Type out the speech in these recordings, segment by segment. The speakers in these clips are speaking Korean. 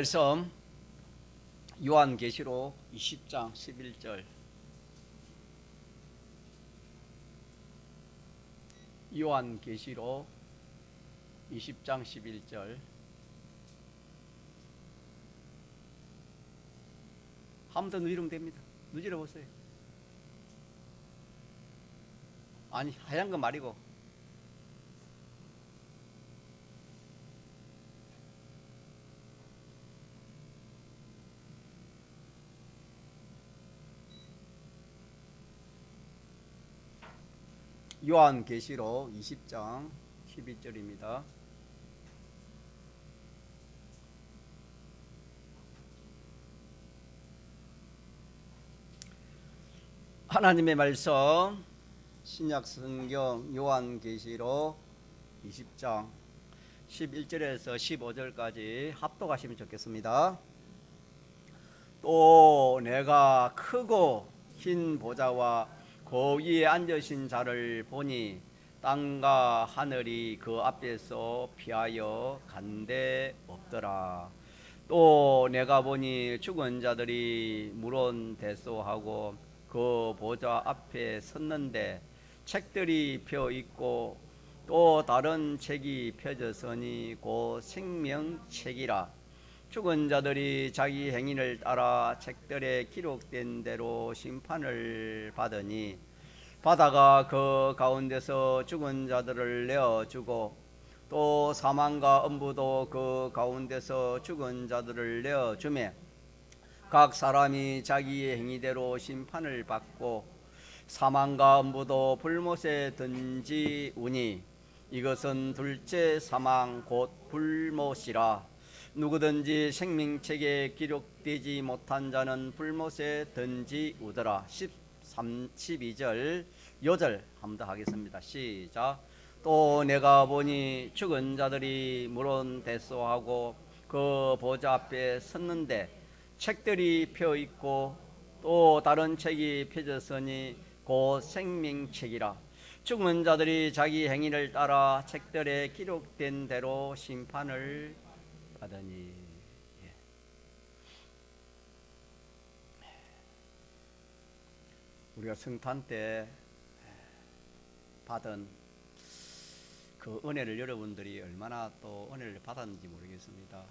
말씀 요한계시록 20장 11절. 요한계시록 20장 11절. 한 번 더 누리면 됩니다. 누리러 보세요. 아니, 하얀 거 말이고. 요한계시록 20장 11절입니다. 하나님의 말씀 신약성경 요한계시록 20장 11절에서 15절까지 합독하시면 좋겠습니다. 또 내가 크고 흰 보좌와 그 위에 앉으신 자를 보니 땅과 하늘이 그 앞에서 피하여 간데 없더라. 또 내가 보니 죽은 자들이 물론 대소하고 그 보좌 앞에 섰는데 책들이 펴 있고 또 다른 책이 펴졌으니 곧 생명책이라. 죽은 자들이 자기 행위를 따라 책들에 기록된 대로 심판을 받으니 바다가 그 가운데서 죽은 자들을 내어주고 또 사망과 음부도 그 가운데서 죽은 자들을 내어주매 각 사람이 자기의 행위대로 심판을 받고 사망과 음부도 불못에 던지우니 이것은 둘째 사망 곧 불못이라. 누구든지 생명책에 기록되지 못한 자는 불못에 던지우더라. 12절 요절 한번 더 하겠습니다. 시작. 또 내가 보니 죽은 자들이 물론 대소하고 그 보좌 앞에 섰는데 책들이 펴 있고 또 다른 책이 펴졌으니 곧 생명책이라. 죽은 자들이 자기 행위를 따라 책들에 기록된 대로 심판을 받으니. 우리가 성탄 때 받은 그 은혜를 여러분들이 얼마나 또 은혜를 받았는지 모르겠습니다.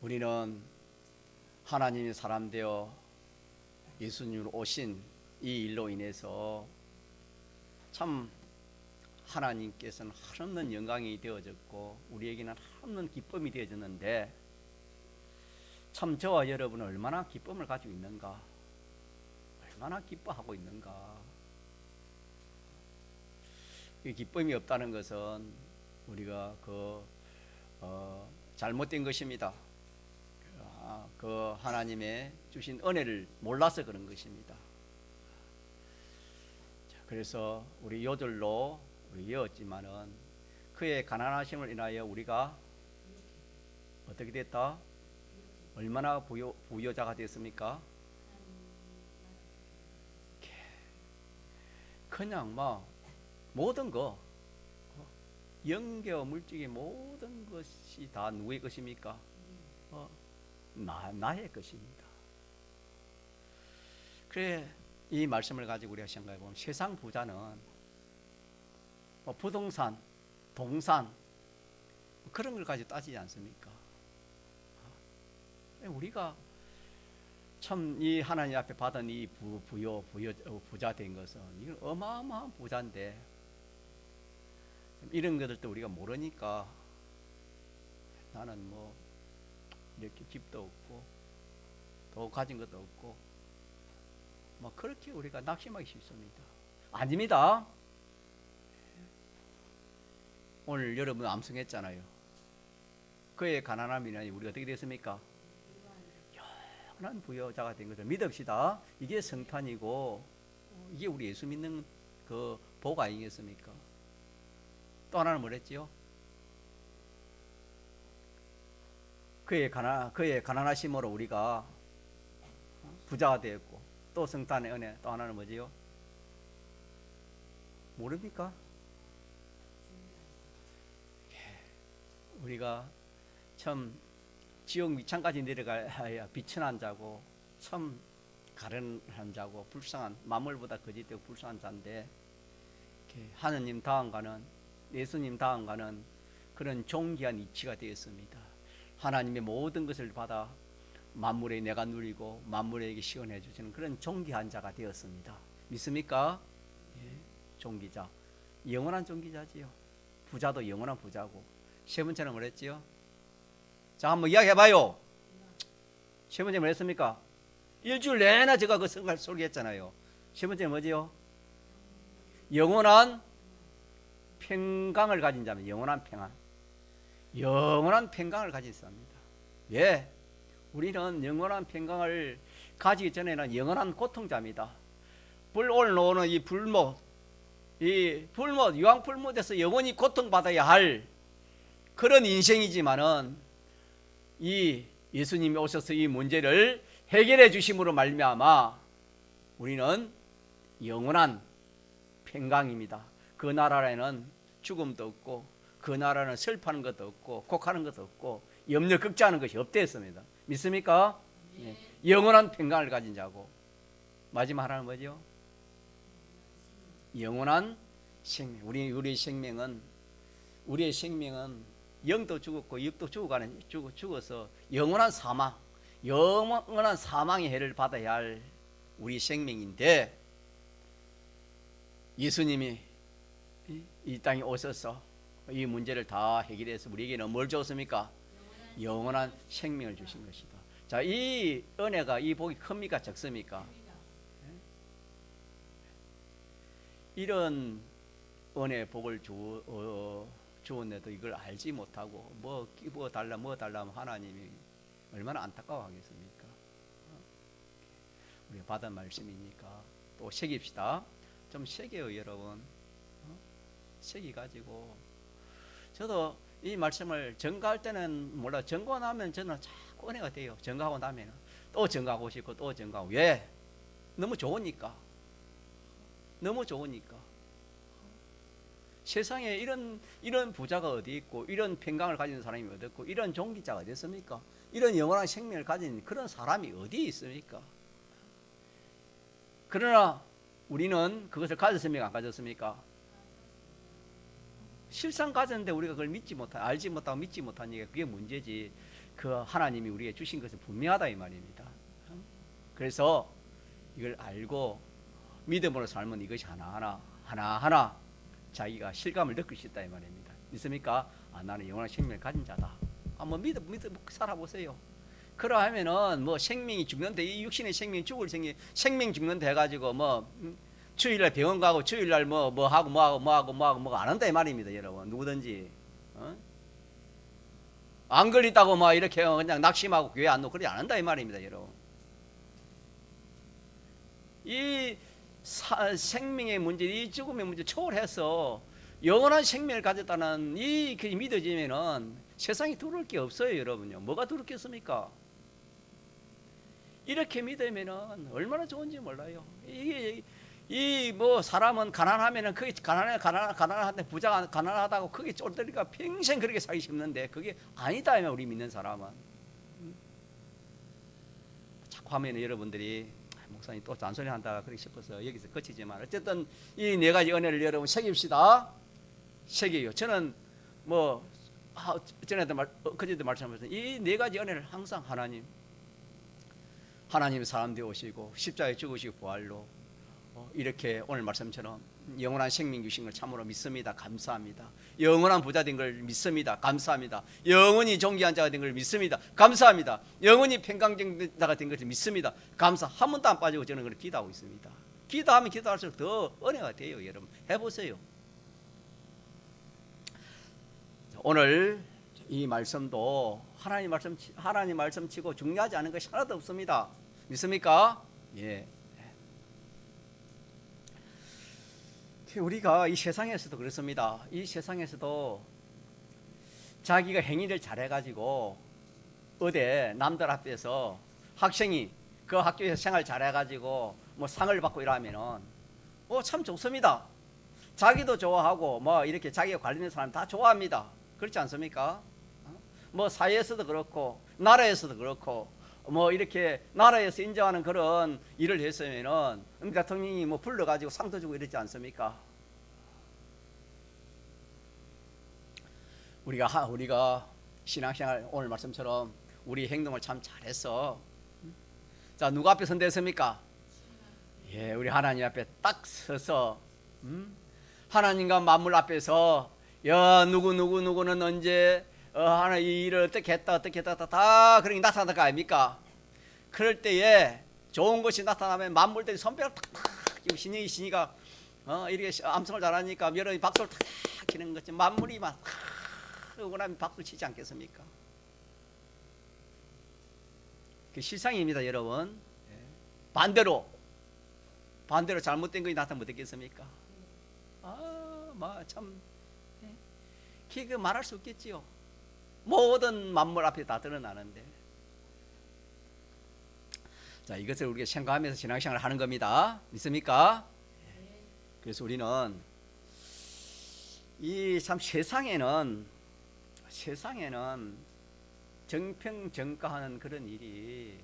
우리는 하나님의 사람 되어 예수님으로 오신 이 일로 인해서 참 하나님께서는 한없는 영광이 되어졌고 우리에게는 한없는 기쁨이 되어졌는데 참 저와 여러분은 얼마나 기쁨을 가지고 있는가, 얼마나 기뻐하고 있는가. 이 기쁨이 없다는 것은 우리가 잘못된 것입니다. 그 하나님의 주신 은혜를 몰라서 그런 것입니다. 그래서 우리 요절로 우리 이었지만은 그의 가난하심을 인하여 우리가 어떻게 됐다? 얼마나 부여자가 됐습니까? 그냥 모든 거 영계 물질의 모든 것이 다 누구의 것입니까? 나의 것입니다. 그래 이 말씀을 가지고 우리가 생각해 보면 세상 부자는 부동산, 동산 그런 걸 가지고 따지지 않습니까? 우리가 참 이 하나님 앞에 받은 이 부자 된 것은 이건 어마어마한 부자인데 이런 것들도 우리가 모르니까 나는 이렇게 집도 없고 더 가진 것도 없고 그렇게 우리가 낙심하기 쉽습니다. 아닙니다. 오늘 여러분 암송했잖아요. 그의 가난함이나 우리가 어떻게 됐습니까? 영원한 부여자가 된 것을 믿읍시다. 이게 성탄이고 이게 우리 예수 믿는 그 복 아니겠습니까? 또 하나는 뭐랬지요? 그의 가난하심으로 우리가 부자가 되었고 또 성탄의 은혜 또 하나는 뭐지요? 모릅니까? 우리가 참 지옥 밑창까지 내려가야 비천한 자고 참 가련한 자고 불쌍한 만물보다 거짓되고 불쌍한 자인데 하느님 다음가는 예수님 다음가는 그런 존귀한 이치가 되었습니다. 하나님의 모든 것을 받아 만물에 내가 누리고 만물에게 시원해 주시는 그런 존귀한 자가 되었습니다. 믿습니까? 예, 존귀자, 영원한 존귀자지요. 부자도 영원한 부자고. 세 번째는 뭐랬지요? 자, 한번 이야기해봐요. 세 번째 뭐랬습니까? 일주일 내내 제가 그 성갈 소개했잖아요. 세 번째는 뭐지요? 영원한 평강을 가진 자입니다. 영원한 평안. 영원한 평강을 가진 자입니다. 예, 우리는 영원한 평강을 가지기 전에는 영원한 고통자입니다. 불 올라오는 이 불못, 유황 불못에서 영원히 고통받아야 할 그런 인생이지만은 이 예수님이 오셔서 이 문제를 해결해 주심으로 말미암아 우리는 영원한 평강입니다. 그 나라에는 죽음도 없고 그 나라는 슬퍼하는 것도 없고 곡하는 것도 없고 염려 걱정하는 것이 없댔습니다. 믿습니까? 예. 영원한 평강을 가진 자고. 마지막 하나는 뭐죠? 영원한 생명. 우리의 생명은 영도 죽었고 육도 죽어서 영원한 사망의 해를 받아야 할 우리 생명인데, 예수님이 이 땅에 오셔서 이 문제를 다 해결해서 우리에게는 뭘 줬습니까? 영원한 생명을 주신 것이다. 자, 이 은혜가, 이 복이 큽니까 적습니까? 이런 은혜 복을 주었는데도 이걸 알지 못하고 뭐 달라 하면 하나님이 얼마나 안타까워하겠습니까? 우리가 받은 말씀이니까 또 새깁시다. 좀 새겨요, 여러분. 새기가지고 저도 이 말씀을 전가할 때는 몰라, 전가하고 나면 저는 자꾸 은혜가 돼요. 전가하고 나면 또 전가하고 싶고 또 전가하고. 왜? 너무 좋으니까. 세상에 이런 부자가 어디 있고, 이런 평강을 가진 사람이 어디 있고, 이런 존귀자가 어디 있습니까? 이런 영원한 생명을 가진 그런 사람이 어디 있습니까? 그러나 우리는 그것을 가졌습니까? 안 가졌습니까? 실상 가졌는데 우리가 그걸 알지 못하고 믿지 못하니까 그게 문제지. 그 하나님이 우리에게 주신 것은 분명하다 이 말입니다. 그래서 이걸 알고 믿음으로 살면 이것이 하나하나 자기가 실감을 느낄 수 있다 이 말입니다. 믿습니까? 나는 영원한 생명을 가진 자다. 한번 믿어 살아보세요. 그러하면은 뭐 생명이 죽는데, 이 육신의 생명이 죽을 생명 죽는데 해가지고 주일날 병원 가고 주일날 뭐가 안 한다 이 말입니다. 여러분, 누구든지 안 걸린다고 이렇게 그냥 낙심하고 교회 안 오고 그러지 않는다 이 말입니다. 여러분, 이 생명의 문제, 이 죽음의 문제 초월해서 영원한 생명을 가졌다는 그게 믿어지면은 세상에 두려울 게 없어요. 여러분요, 뭐가 두렵겠습니까? 이렇게 믿으면은 얼마나 좋은지 몰라요. 사람은 가난하면은 그게 가난한데, 부자가 가난하다고 그게 쫄더니까 평생 그렇게 살기 싶는데 그게 아니다. 우리 믿는 사람은 자꾸 하면은 여러분들이 목사님 또 잔소리 한다 그러기 싶어서 여기서 그치지만, 어쨌든 이 네 가지 은혜를 여러분 새깁시다. 새겨요. 저는 그제도 말씀하셨던 이 네 가지 은혜를 항상 하나님 사람 되오시고 십자가에 죽으시고 부활로 이렇게 오늘 말씀처럼 영원한 생명 주신 걸 참으로 믿습니다. 감사합니다. 영원한 부자 된 걸 믿습니다. 감사합니다. 영원히 존귀한 자가 된 걸 믿습니다. 감사합니다. 영원히 평강자가 된 것을 믿습니다. 한 번도 안 빠지고 저는 그걸 기도하고 있습니다. 기도하면 기도할수록 더 은혜가 돼요. 여러분 해보세요. 오늘 이 말씀도 하나님 말씀치고 중요하지 않은 것이 하나도 없습니다. 믿습니까? 예. 우리가 이 세상에서도 그렇습니다. 이 세상에서도 자기가 행위를 잘해가지고 어디 남들 앞에서 학생이 그 학교에서 생활 잘해가지고 상을 받고 이러면은 참 좋습니다. 자기도 좋아하고 이렇게 자기가 관련된 사람 다 좋아합니다. 그렇지 않습니까? 뭐 사회에서도 그렇고 나라에서도 그렇고 뭐 이렇게 나라에서 인정하는 그런 일을 했으면은 대통령이 뭐 불러가지고 상도 주고 이러지 않습니까? 우리가 신앙생활 오늘 말씀처럼 우리 행동을 참 잘했어. 자, 누구 앞에 선대했습니까? 예, 우리 하나님 앞에 딱 서서 하나님과 만물 앞에서 야 누구는 언제 하나 이 일을 어떻게 했다 다 그런 게 나타날 거 아닙니까? 그럴 때에 좋은 것이 나타나면 만물들이 손뼉을 탁탁 지금 신이가 이렇게 암송을 잘하니까 여러분이 박수를 탁탁 치는 거지. 만물이 막 응원하면 박수를 치지 않겠습니까? 그 실상입니다, 여러분. 반대로 잘못된 것이 나타나면 어떻겠습니까? 참 그 말할 수 없겠지요. 모든 만물 앞에 다 드러나는데. 자, 이것을 우리가 생각하면서 신앙생활을 하는 겁니다. 믿습니까? 그래서 우리는 이 참 세상에는 정평정가하는 그런 일이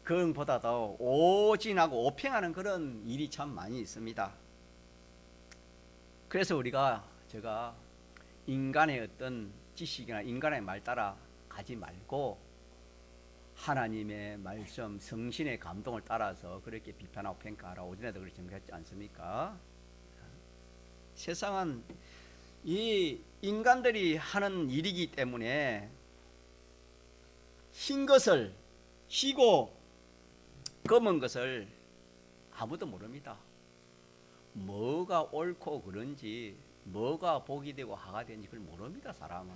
그보다도 오진하고 오평하는 그런 일이 참 많이 있습니다. 그래서 제가 인간의 어떤 지식이나 인간의 말 따라 가지 말고 하나님의 말씀, 성신의 감동을 따라서 그렇게 비판하고 평가하라. 오전에도 그렇게 정했지 않습니까? 세상은 이 인간들이 하는 일이기 때문에 흰 것을 희고 검은 것을 아무도 모릅니다. 뭐가 옳고 그런지, 뭐가 복이 되고 하가 되는지 그걸 모릅니다. 사람은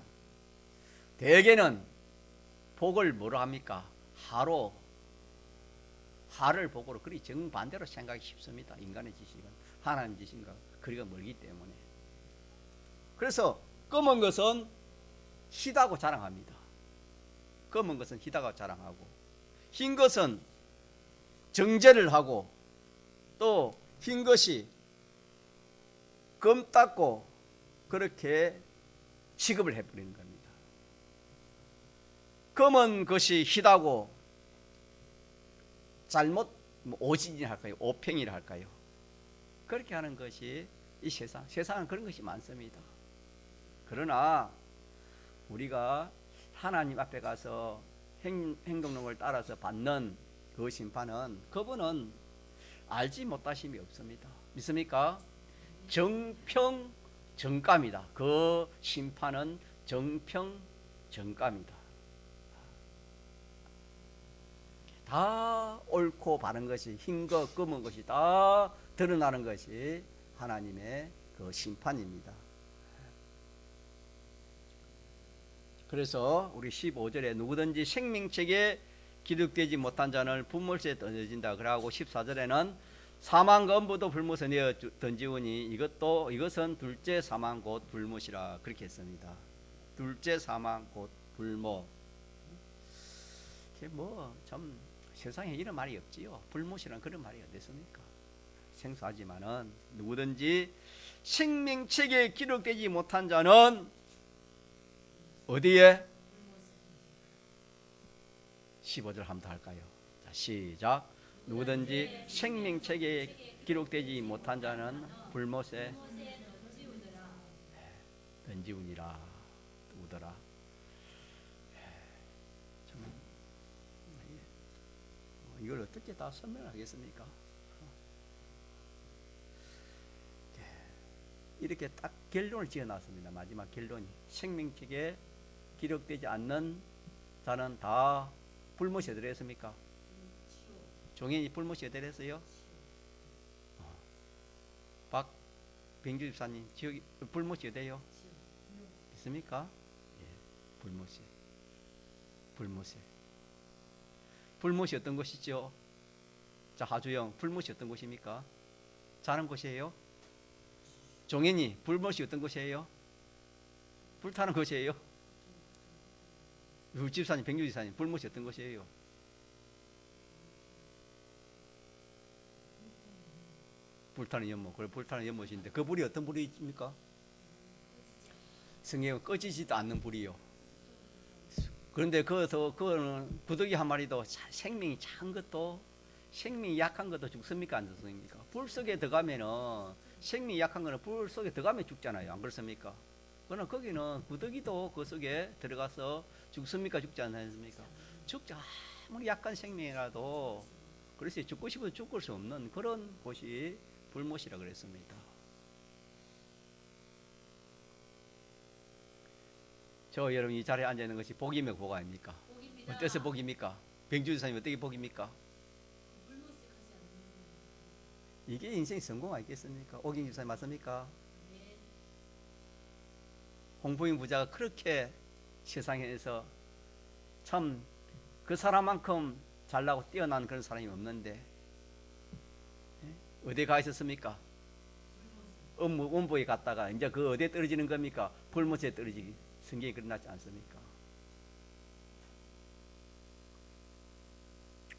대개는 복을 뭐로 합니까? 하를 복으로 그리 정반대로 생각이 쉽습니다. 인간의 지식은 하나님 지식과 거리가 멀기 때문에. 그래서 검은 것은 희다고 자랑합니다. 검은 것은 희다고 자랑하고, 흰 것은 정죄를 하고, 또 흰 것이 검 닦고 그렇게 취급을 해버리는 겁니다. 검은 것이 희다고 잘못 오진이라 할까요? 오평이라 할까요? 그렇게 하는 것이 이 세상은 그런 것이 많습니다. 그러나 우리가 하나님 앞에 가서 행동론을 따라서 받는 그 심판은 그분은 알지 못하심이 없습니다. 믿습니까? 정평정가입니다. 그 심판은 정평정가입니다. 다 옳고 바른 것이 흰 것, 검은 것이 다 드러나는 것이 하나님의 그 심판입니다. 그래서 우리 15절에 누구든지 생명책에 기록되지 못한 자는 불못에 던져진다. 그러고 14절에는 사망검부도 불못에 내어 던지우니 이것은 둘째 사망 곧 불못이라 그렇게 했습니다. 둘째 사망 곧 불못. 참 세상에 이런 말이 없지요. 불못이란 그런 말이 어딨습니까? 생소하지만은 누구든지 생명책에 기록되지 못한 자는 어디에? 15절 한번 더 할까요? 자, 시작. 누구든지 생명책에 기록되지 못한 자는 불못에 던지우니라. 우더라. 이걸 어떻게 다 설명하겠습니까? 이렇게 딱 결론을 지어놨습니다. 마지막 결론이 생명책에 기록되지 않는 자는 다 불못이 어디로 했습니까? 종현이 불못이 어디로 했어요? 박병주 집사님 지역이 불못이 어디예요? 있습니까? 예, 불못이 어떤 곳이죠? 자, 하주영 불못이 어떤 곳입니까? 자는 곳이에요? 종현이 불못이 어떤 곳이에요? 불타는 곳이에요? 우리 집사님 백유 집사님 불못이 어떤 곳이에요? 불타는 연못. 그래, 불타는 연못인데 그 불이 어떤 불입니까? 성경은 꺼지지도 않는 불이요. 그런데 그거는 부득이 한 마리도 생명이 작은 것도 생명이 약한 것도 죽습니까 안 죽습니까? 불 속에 들어가면은 생명이 약한 거는 불 속에 들어가면 죽잖아요. 안 그렇습니까? 그러나 거기는 부득이도 그 속에 들어가서 죽습니까? 죽지 않습니까? 죽지 아무리 약한 생명이라도 그래서 죽고 싶어도 죽을 수 없는 그런 곳이 불못이라 그랬습니다. 저 여러분 이 자리에 앉아 있는 것이 복이며 복 아닙니까? 복입니다. 어때서 복입니까? 병주사님 어떻게 복입니까? 이게 인생 성공 아니겠습니까? 오경 집사님 맞습니까? 네. 홍보인 부자가 그렇게 세상에서 참 그 사람만큼 잘나고 뛰어난 그런 사람이 없는데 어디에 가 있었습니까? 원보에 갔다가 이제 그 어디에 떨어지는 겁니까? 불못에 떨어지기. 성경이 그러지 않습니까?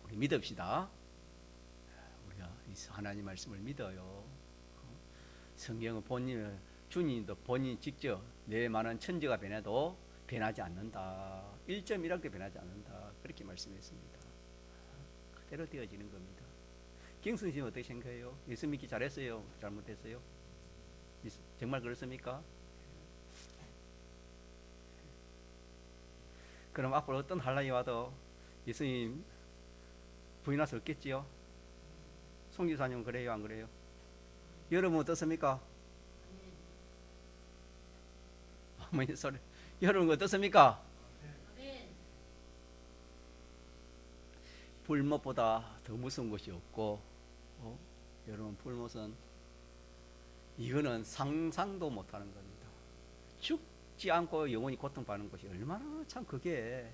우리 믿읍시다. 우리가 하나님 말씀을 믿어요. 성경은 주님도 본인 직접 내 많은 천지가 변해도 변하지 않는다. 1.1학도 변하지 않는다. 그렇게 말씀했습니다. 그대로 되어지는 겁니다. 경순 씨는 어떻게 생각해요? 예수 믿기 잘했어요? 잘못했어요? 정말 그렇습니까? 그럼 앞으로 어떤 한란이 와도 예수님 부인할 수 없겠지요? 송지사님은 그래요? 안 그래요? 여러분 어떻습니까? 어머니 소리. 여러분 어떻습니까? 불못보다 더 무서운 것이 없고 여러분 불못은 이거는 상상도 못하는 겁니다. 죽지 않고 영원히 고통받는 것이 얼마나 참 그게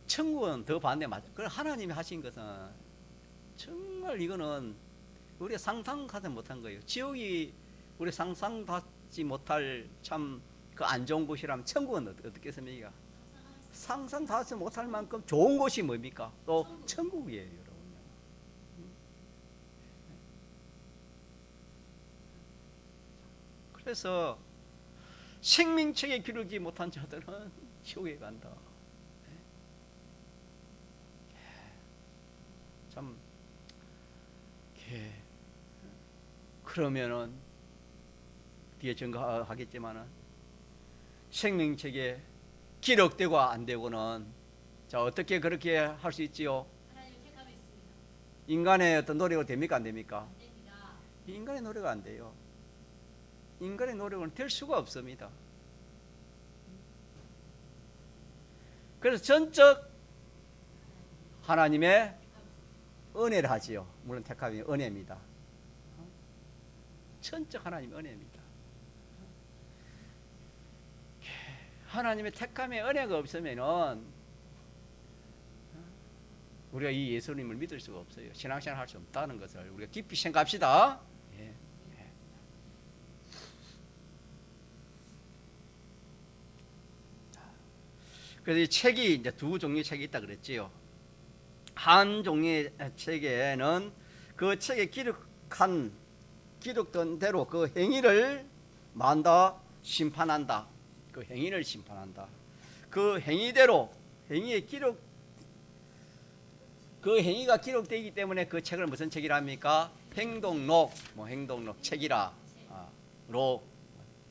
천국은 더 반대 맞죠. 그럼 하나님이 하신 것은 정말 이거는 우리가 상상하지 못한 거예요. 지옥이 우리 상상하지 못할 참 그 안 좋은 곳이라면 천국은 어떻겠습니까? 상상하지 못할 만큼 좋은 곳이 뭡니까? 또 천국이에요, 여러분. 그래서 생명책에 기르지 못한 자들은 지옥에 간다. 참 그러면은 뒤에 증거하겠지만은 생명책에 기록되고 안 되고는 자 어떻게 그렇게 할 수 있지요? 하나님의 택함이 있습니다. 인간의 어떤 노력으로 됩니까 안 됩니까? 안 됩니다. 인간의 노력 안 돼요. 인간의 노력은 될 수가 없습니다. 그래서 전적 하나님의 은혜를 하지요. 물론 택함이 은혜입니다. 전적 하나님의 은혜입니다. 하나님의 택함의 은혜가 없으면은 우리가 이 예수님을 믿을 수가 없어요. 신앙생활 할 수 없다는 것을 우리가 깊이 생각합시다. 예. 그래서 이 책이 이제 두 종류의 책이 있다 그랬지요. 한 종류의 책에는 그 책에 기록된 대로 그 행위를 만다 심판한다. 그 행위를 심판한다. 그 행위대로 그 행위가 기록되기 때문에 그 책을 무슨 책이라 합니까? 행동록 책이라 로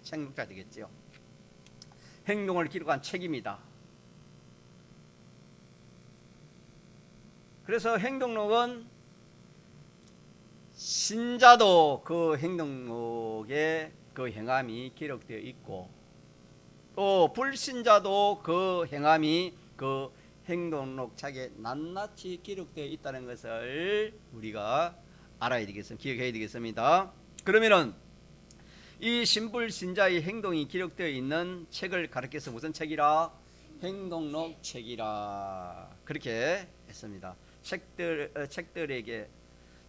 책록자 되겠죠. 행동을 기록한 책입니다. 그래서 행동록은 신자도 그 행동록에 그 행함이 기록되어 있고 또 불신자도 그 행함이 그 행동록 책에 낱낱이 기록되어 있다는 것을 우리가 알아야 되겠습니다. 기억해야 되겠습니다. 그러면은 이 신불신자의 행동이 기록되어 있는 책을 가르쳐서 무슨 책이라? 행동록 책이라 그렇게 했습니다.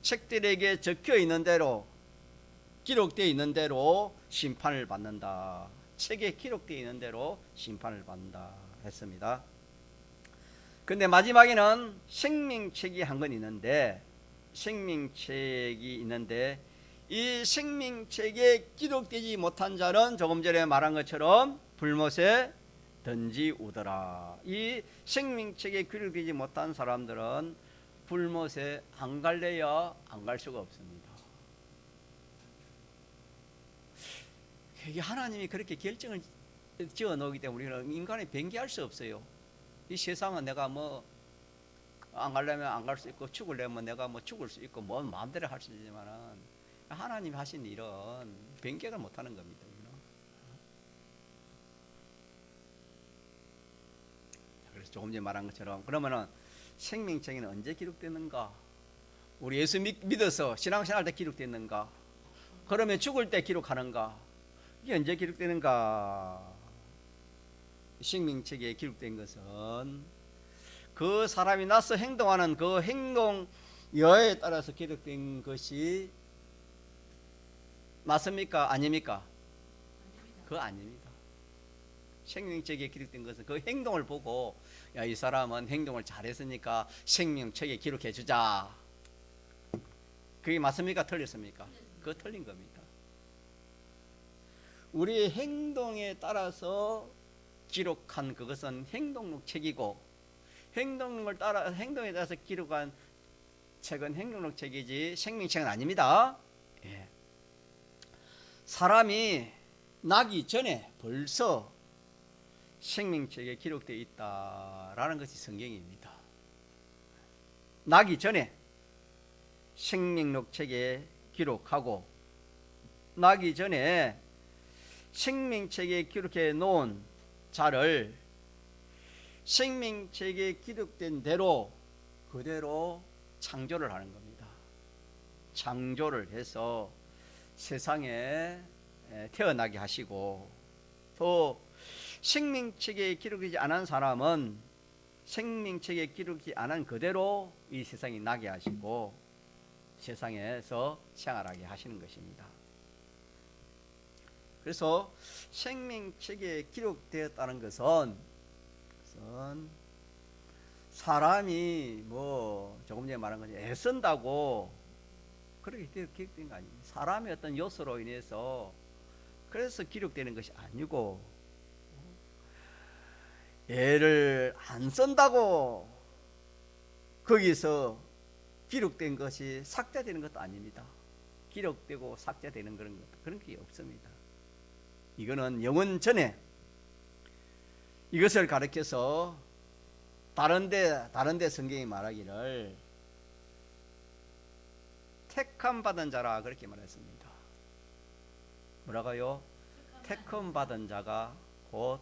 책들에게 적혀 있는 대로 기록되어 있는 대로 심판을 받는다. 책에 기록되어 있는 대로 심판을 받는다 했습니다. 근데 마지막에는 생명책이 한 건 있는데 이 생명책에 기록되지 못한 자는 조금 전에 말한 것처럼 불못에 던지우더라. 이 생명책에 기록되지 못한 사람들은 불못에 안 갈래야 안 갈 수가 없습니다. 이게 하나님이 그렇게 결정을 지어 놓기 때문에 우리는 인간이 변개할 수 없어요. 이 세상은 내가 뭐 안 가려면 안 갈 수 있고 죽으려면 내가 뭐 죽을 수 있고 뭐 마음대로 할 수 있지만은 하나님이 하신 일은 변개를 못 하는 겁니다. 그래서 조금 전에 말한 것처럼 그러면은 생명책에는 언제 기록되는가? 우리 예수 믿어서 신앙생활 때 기록됐는가? 그러면 죽을 때 기록하는가? 이게 언제 기록되는가? 생명책에 기록된 것은 그 사람이 나서 행동하는 그 행동 여에 따라서 기록된 것이 맞습니까? 아닙니까? 그거 아닙니다. 생명책에 기록된 것은 그 행동을 보고 야, 이 사람은 행동을 잘했으니까 생명책에 기록해 주자. 그게 맞습니까? 틀렸습니까? 그거 틀린 겁니다. 우리의 행동에 따라서 기록한 그것은 행동록 책이고 행동에 따라서 기록한 책은 행동록 책이지 생명책은 아닙니다. 예. 사람이 나기 전에 벌써 생명책에 기록되어 있다라는 것이 성경입니다. 나기 전에 생명록 책에 기록하고 나기 전에 생명책에 기록해 놓은 자를 생명책에 기록된 대로 그대로 창조를 하는 겁니다. 창조를 해서 세상에 태어나게 하시고 또 생명책에 기록되지 않은 사람은 생명책에 기록이 않은 그대로 이 세상에 나게 하시고 세상에서 생활하게 하시는 것입니다. 그래서 생명책에 기록되었다는 것은 사람이 뭐 조금 전에 말한 것처럼 애쓴다고 그렇게 기록된 거 아닙니다. 사람의 어떤 요소로 인해서 그래서 기록되는 것이 아니고 애를 안 쓴다고 거기서 기록된 것이 삭제되는 것도 아닙니다. 기록되고 삭제되는 그런 게 없습니다. 이거는 영원 전에 이것을 가르쳐서 다른데 성경이 말하기를 택함 받은 자라 그렇게 말했습니다. 뭐라고요? 택함 받은 자가 곧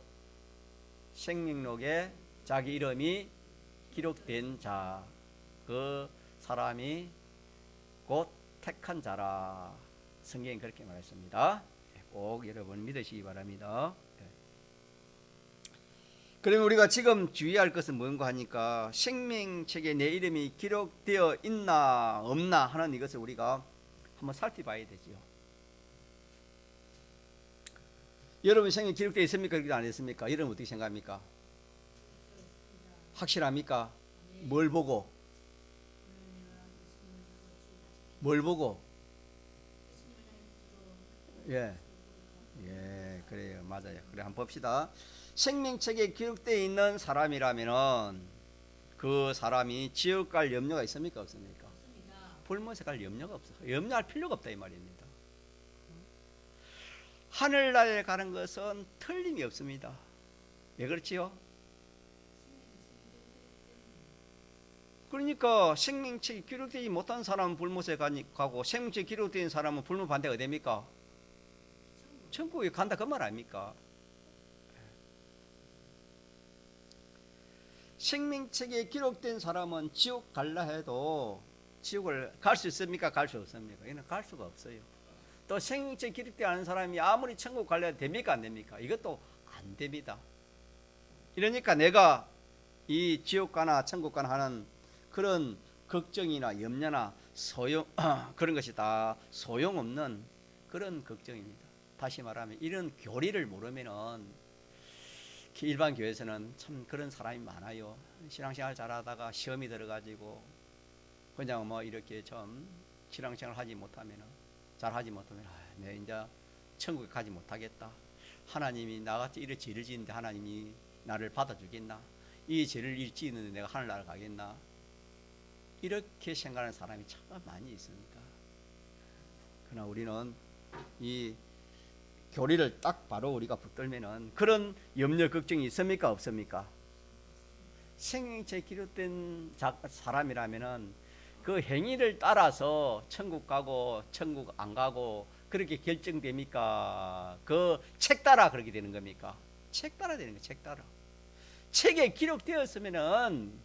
생명록에 자기 이름이 기록된 자, 그 사람이 곧 택한 자라 성경이 그렇게 말했습니다. 꼭 여러분 믿으시기 바랍니다. 그러면 우리가 지금 주의할 것은 뭔가 하니까 생명책에 내 이름이 기록되어 있나 없나 하는 이것을 우리가 한번 살펴봐야 되지요. 여러분 생명 기록되어 있습니까? 기록되어 안 있습니까? 여러분 어떻게 생각합니까? 확실합니까? 뭘 보고? 뭘 보고? 예, 그래요, 맞아요. 그래 한번 봅시다. 생명책에 기록되어 있는 사람이라면은 그 사람이 지옥 갈 염려가 있습니까? 없습니까? 불못에 갈 염려가 없어. 염려할 필요가 없다 이 말입니다. 하늘나라에 가는 것은 틀림이 없습니다. 왜 그렇지요? 그러니까 생명책이 기록되지 못한 사람은 불못에 가고 생명책이 기록된 사람은 불못 반대가 됩니까? 천국에 간다 그 말 아닙니까? 생명책에 기록된 사람은 지옥 갈라 해도 지옥을 갈 수 있습니까? 갈 수 없습니까? 이는 갈 수가 없어요. 또 생명책에 기록되지 않은 사람이 아무리 천국 갈라 해도 됩니까? 안 됩니까? 이것도 안 됩니다. 이러니까 내가 이 지옥 가나 천국 가나 하는 그런 걱정이나 염려나 그런 것이 다 소용없는 그런 걱정입니다. 다시 말하면 이런 교리를 모르면은 일반 교회에서는 참 그런 사람이 많아요. 신앙생활 잘하다가 시험이 들어가지고 그냥 뭐 이렇게 좀 신앙생활 잘하지 못하면 내 이제 천국에 가지 못하겠다. 하나님이 나같이 이래 죄를 지는데 하나님이 나를 받아주겠나? 이 죄를 일지는데 내가 하늘나라 가겠나? 이렇게 생각하는 사람이 참 많이 있습니다. 그러나 우리는 이 교리를 딱 바로 우리가 붙들면은 그런 염려 걱정이 있습니까 없습니까? 생명체 기록된 사람이라면은 그 행위를 따라서 천국 가고 천국 안 가고 그렇게 결정됩니까? 그 책 따라 그렇게 되는 겁니까? 책 따라 되는 거, 책 따라. 책에 기록되었으면은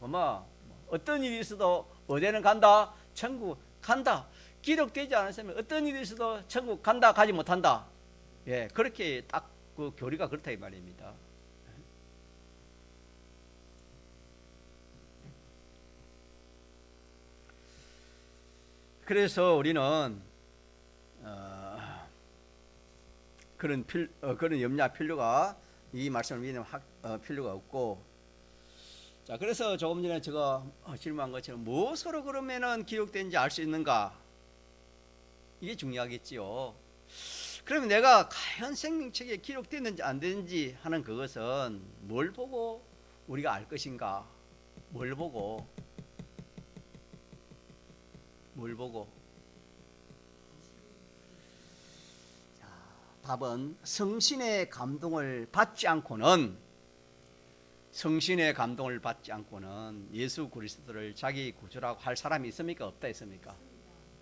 어떤 일이 있어도 어디는 간다, 천국 간다. 기록되지 않았으면 어떤 일이 있어도 천국 간다, 가지 못한다. 예, 그렇게 딱 그 교리가 그렇다 이 말입니다. 그래서 우리는 그런 염려할 필요가 이 말씀을 믿는 필요가 없고, 자 그래서 조금 전에 제가 질문한 것처럼 무엇으로 그러면은 기록된지 알 수 있는가? 이게 중요하겠지요. 그러면 내가 과연 생명책에 기록됐는지 안 됐는지 하는 그것은 뭘 보고 우리가 알 것인가? 뭘 보고? 자, 답은 성신의 감동을 받지 않고는 예수 그리스도를 자기 구주라고 할 사람이 있습니까? 없다 있습니까?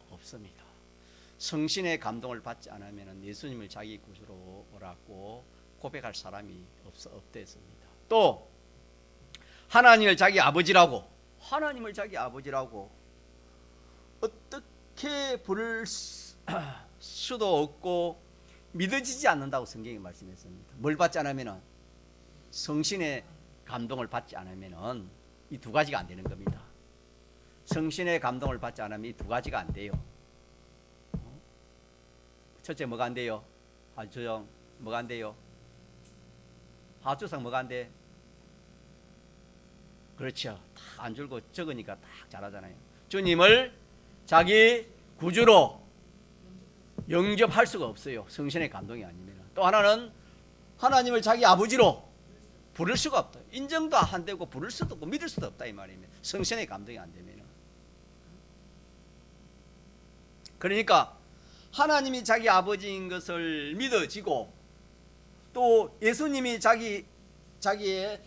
없습니다. 성신의 감동을 받지 않으면 예수님을 자기 구주로라고 고백할 사람이 없다 했습니다. 또 하나님을 자기 아버지라고 어떻게 부를 수도 없고 믿어지지 않는다고 성경이 말씀했습니다. 뭘 받지 않으면? 성신의 감동을 받지 않으면 이 두 가지가 안 되는 겁니다. 성신의 감동을 받지 않으면 이 두 가지가 안 돼요. 첫째 뭐가 안 돼요? 하주영 뭐가 안 돼요? 하주상 뭐가 안 돼? 그렇죠. 다 안 줄고 적으니까 딱 잘하잖아요. 주님을 자기 구주로 영접할 수가 없어요. 성신의 감동이 아니면. 또 하나는 하나님을 자기 아버지로 부를 수가 없다. 인정도 안 되고 부를 수도 없고 믿을 수도 없다 이 말입니다. 성신의 감동이 안 되면. 그러니까 하나님이 자기 아버지인 것을 믿어지고 또 예수님이 자기의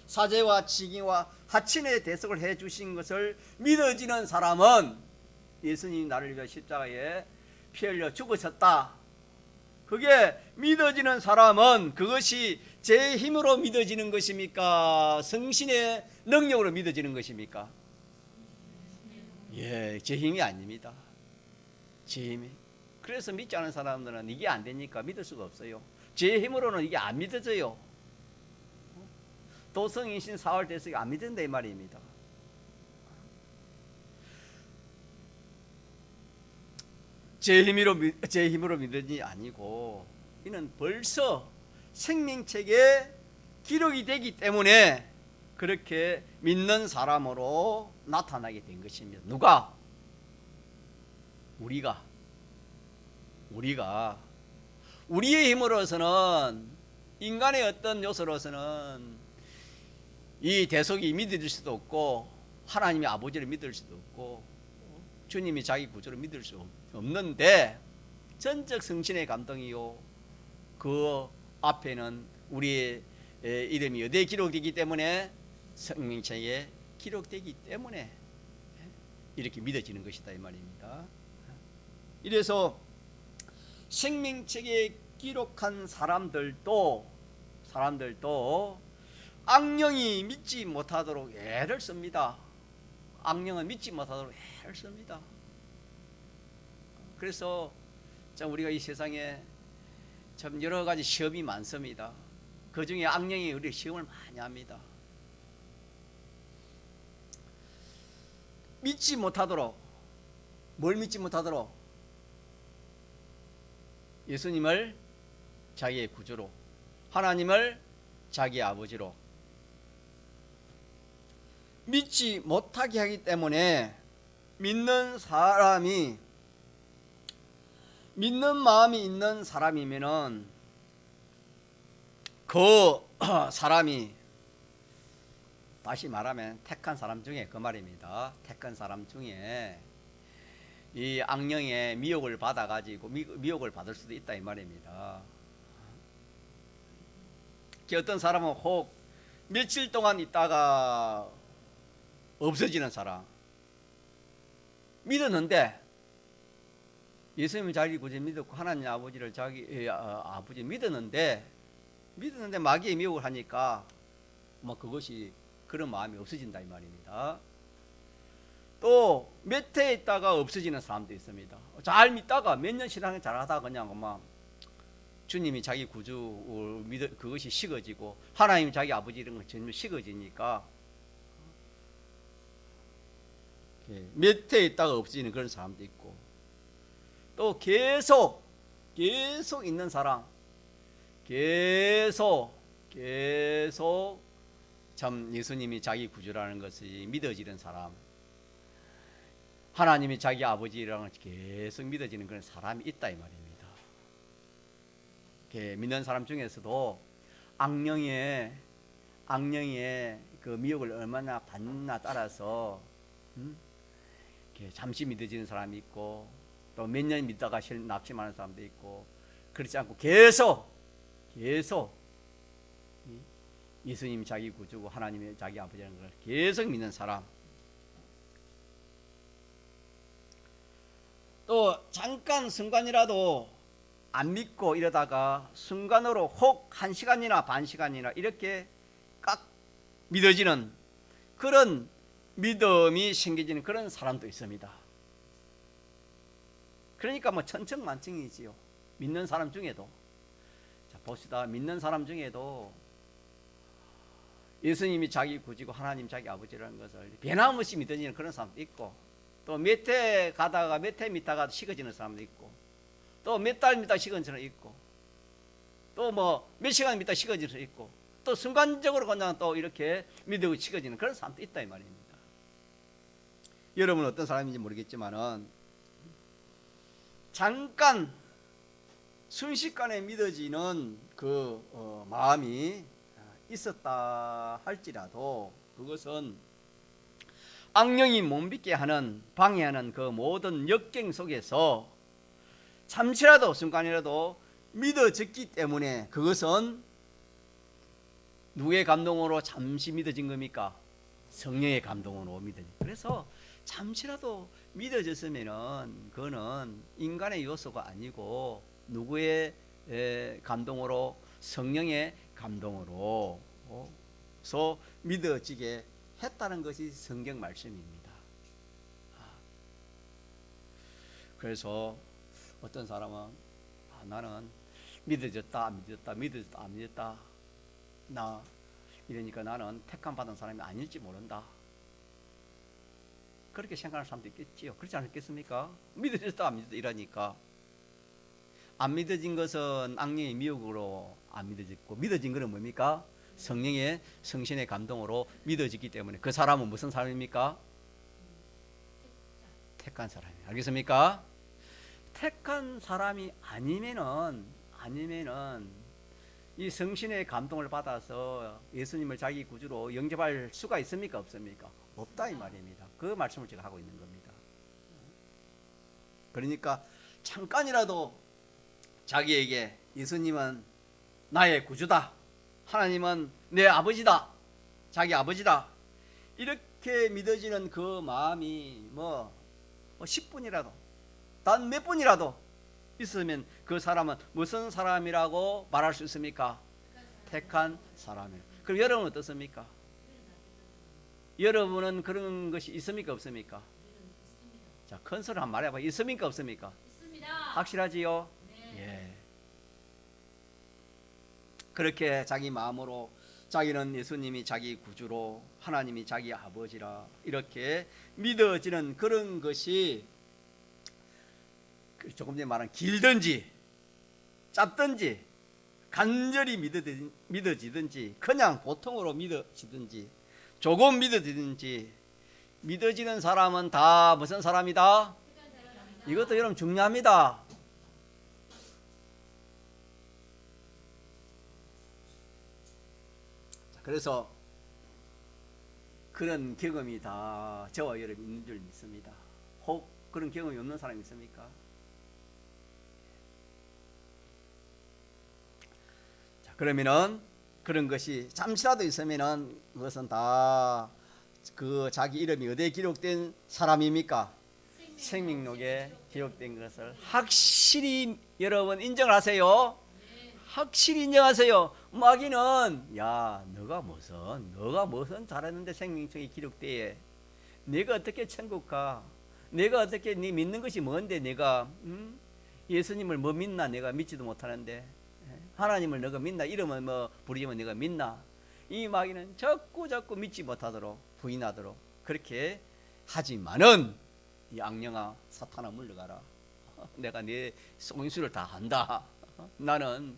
사죄와 징의와 하친의 대속을 해 주신 것을 믿어지는 사람은 예수님이 나를 위해 십자가에 피 흘려 죽으셨다. 그게 믿어지는 사람은 그것이 제 힘으로 믿어지는 것입니까? 성신의 능력으로 믿어지는 것입니까? 예, 제 힘이 아닙니다. 제 힘이. 그래서 믿지 않은 사람들은 이게 안 되니까 믿을 수가 없어요. 제 힘으로는 이게 안 믿어져요. 도성인신 사월대석이 안 믿는다 이 말입니다. 제 힘으로 믿으니 아니고 이는 벌써 생명책에 기록이 되기 때문에 그렇게 믿는 사람으로 나타나게 된 것입니다. 누가? 우리가 우리의 힘으로서는 인간의 어떤 요소로서는 이 대속이 믿을 수도 없고 하나님이 아버지를 믿을 수도 없고 주님이 자기 구주를 믿을 수 없는데 전적 성신의 감동이요 그 앞에는 우리의 이름이 어디에 기록되기 때문에 생명책에 기록되기 때문에 이렇게 믿어지는 것이다 이 말입니다. 이래서 생명책에 기록한 사람들도 악령이 믿지 못하도록 애를 씁니다. 악령은 믿지 못하도록 애를 씁니다. 그래서 참 우리가 이 세상에 참 여러 가지 시험이 많습니다. 그 중에 악령이 우리 시험을 많이 합니다. 믿지 못하도록, 뭘 믿지 못하도록? 예수님을 자기의 구주로, 하나님을 자기의 아버지로 믿지 못하게 하기 때문에 믿는 마음이 있는 사람이면은 그 사람이 다시 말하면 택한 사람 중에 그 말입니다. 택한 사람 중에 이 악령의 미혹을 받아가지고 미혹을 받을 수도 있다 이 말입니다. 어떤 사람은 혹 며칠 동안 있다가 없어지는 사람, 믿었는데 예수님을 자기 구주 믿었고 하나님 아버지를 자기 아버지 믿었는데 마귀의 미혹을 하니까 뭐 그것이 그런 마음이 없어진다 이 말입니다. 또 몇 해 있다가 없어지는 사람도 있습니다. 잘 믿다가 몇 년 신앙을 잘하다가 그냥 막 주님이 자기 구주 그것이 식어지고 하나님이 자기 아버지 이런 거 전부 식어지니까 몇 해 있다가 없어지는 그런 사람도 있고, 또 계속 있는 사람, 계속 참 예수님이 자기 구주라는 것이 믿어지는 사람, 하나님이 자기 아버지라는 것이 계속 믿어지는 그런 사람이 있다 이 말입니다. 믿는 사람 중에서도 악령의 그 미혹을 얼마나 받나 따라서 잠시 믿어지는 사람이 있고, 또 몇 년 믿다가 낙심하는 사람도 있고, 그렇지 않고 계속 예수님이 자기 구주고 하나님이 자기 아버지라는 걸 계속 믿는 사람, 또 잠깐 순간이라도 안 믿고 이러다가 순간으로 혹 1시간이나 반 시간이나 이렇게 깍 믿어지는 그런 믿음이 생겨지는 그런 사람도 있습니다. 그러니까 뭐 천천만청이지요. 믿는 사람 중에도, 자 봅시다. 믿는 사람 중에도 예수님이 자기 구주고 하나님 자기 아버지라는 것을 변함없이 믿어지는 그런 사람도 있고, 또 몇 해 가다가 몇 해 믿다가 식어지는 사람도 있고, 또 몇 달 믿다가 식어지는 사람도 있고, 또 뭐 몇 시간 믿다가 식어지는 사람도 있고, 또 순간적으로 그냥 또 이렇게 믿고 식어지는 그런 사람도 있다 이 말입니다. 여러분은 어떤 사람인지 모르겠지만은 잠깐 순식간에 믿어지는 그 마음이 있었다 할지라도 그것은 악령이 못 믿게 하는 방해하는 그 모든 역경 속에서 잠시라도 순간이라도 믿어졌기 때문에 그것은 누구의 감동으로 잠시 믿어진 겁니까? 성령의 감동으로 믿어진. 그래서 잠시라도 믿어졌으면은 그거는 인간의 요소가 아니고 누구의 감동으로? 성령의 감동으로 서 믿어지게 했다는 것이 성경 말씀입니다. 그래서 어떤 사람은 나는 믿어졌다 안 믿었다 나 이러니까 나는 택함 받은 사람이 아닐지 모른다, 그렇게 생각하는 사람도 있겠지요. 그렇지 않겠습니까? 믿어졌다 안 믿었다 이러니까 안 믿어진 것은 악령의 미혹으로 안 믿어졌고, 믿어진 것은 뭡니까? 성령의 성신의 감동으로 믿어지기 때문에 그 사람은 무슨 사람입니까? 택한 사람이에요. 알겠습니까? 택한 사람이 아니면은 이 성신의 감동을 받아서 예수님을 자기 구주로 영접할 수가 있습니까? 없습니까? 없다 이 말입니다. 그 말씀을 제가 하고 있는 겁니다. 그러니까 잠깐이라도 자기에게 예수님은 나의 구주다, 하나님은 내 아버지다, 자기 아버지다, 이렇게 믿어지는 그 마음이 뭐 10분이라도 단 몇 분이라도 있으면 그 사람은 무슨 사람이라고 말할 수 있습니까? 택한 사람이에요. 그럼 여러분은 어떻습니까? 여러분은 그런 것이 있습니까? 없습니까? 자, 큰 소리 한번 말해봐. 있습니까? 없습니까? 있습니다. 확실하지요? 네. 예. 그렇게 자기 마음으로 자기는 예수님이 자기 구주로 하나님이 자기 아버지라 이렇게 믿어지는 그런 것이 조금 전에 말한 길든지 짧든지 간절히 믿어지든지 그냥 보통으로 믿어지든지 조금 믿어지든지 믿어지는 사람은 다 무슨 사람이다? 이것도 여러분 중요합니다. 그래서 그런 경험이 다 저와 여러분 있는 줄 믿습니다. 혹 그런 경험이 없는 사람이 있습니까? 자, 그러면은 그런 것이 잠시라도 있으면은 그것은 다 그 자기 이름이 어디에 기록된 사람입니까? 생명록에 기록된 것을 확실히 여러분 인정하세요. 확실히 인정하세요. 마귀는 야 너가 무슨 잘했는데 생명책에 기록돼. 내가 어떻게 천국 가? 내가 어떻게 네 믿는 것이 뭔데 내가 예수님을 뭐 믿나? 내가 믿지도 못하는데 하나님을 너가 믿나? 이름을 뭐 부르지만 내가 믿나? 이 마귀는 자꾸 믿지 못하도록 부인하도록 그렇게 하지만은 이 악령아 사탄아 물러가라. 내가 네 속임수를 다 한다. 나는